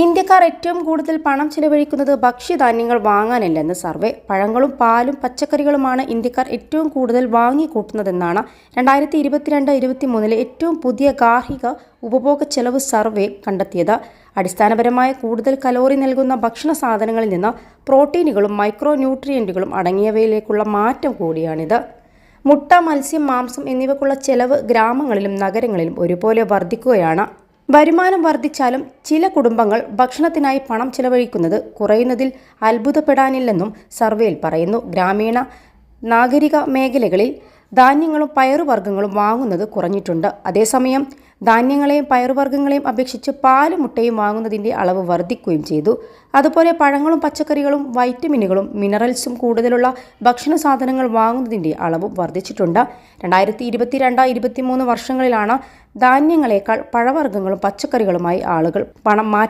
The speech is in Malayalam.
ഇന്ത്യക്കാർ ഏറ്റവും കൂടുതൽ പണം ചിലവഴിക്കുന്നത് ഭക്ഷ്യധാന്യങ്ങൾ വാങ്ങാനല്ലെന്ന് സർവേ. പഴങ്ങളും പാലും പച്ചക്കറികളുമാണ് ഇന്ത്യക്കാർ ഏറ്റവും കൂടുതൽ വാങ്ങിക്കൂട്ടുന്നതെന്നാണ് 2022-23 ഏറ്റവും പുതിയ ഗാർഹിക ഉപഭോഗ ചെലവ് സർവേ കണ്ടെത്തിയത്. അടിസ്ഥാനപരമായ കൂടുതൽ കലോറി നൽകുന്ന ഭക്ഷണ സാധനങ്ങളിൽ നിന്ന് പ്രോട്ടീനുകളും മൈക്രോ ന്യൂട്രിയന്റുകളും അടങ്ങിയവയിലേക്കുള്ള മാറ്റം കൂടിയാണിത്. മുട്ട, മത്സ്യം, മാംസം എന്നിവയ്ക്കുള്ള ചെലവ് ഗ്രാമങ്ങളിലും നഗരങ്ങളിലും ഒരുപോലെ വർദ്ധിക്കുകയാണ്. വരുമാനം വർദ്ധിച്ചാലും ചില കുടുംബങ്ങൾ ഭക്ഷണത്തിനായി പണം ചിലവഴിക്കുന്നത് കുറയുന്നതിൽ അത്ഭുതപ്പെടാനില്ലെന്നും സർവേയിൽ പറയുന്നു. ഗ്രാമീണ നാഗരിക മേഖലകളിൽ ധാന്യങ്ങളും പയറുവർഗ്ഗങ്ങളും വാങ്ങുന്നത് കുറഞ്ഞിട്ടുണ്ട്. അതേസമയം ധാന്യങ്ങളെയും പയറുവർഗ്ഗങ്ങളെയും അപേക്ഷിച്ച് പാലും മുട്ടയും വാങ്ങുന്നതിൻ്റെ അളവ് വർദ്ധിക്കുകയും ചെയ്തു. അതുപോലെ പഴങ്ങളും പച്ചക്കറികളും വൈറ്റമിനുകളും മിനറൽസും കൂടുതലുള്ള ഭക്ഷണ സാധനങ്ങൾ വാങ്ങുന്നതിൻ്റെ അളവും വർദ്ധിച്ചിട്ടുണ്ട്. 2022-23 വർഷങ്ങളിലാണ് ധാന്യങ്ങളെക്കാൾ പഴവർഗ്ഗങ്ങളും പച്ചക്കറികളുമായി ആളുകൾ പണം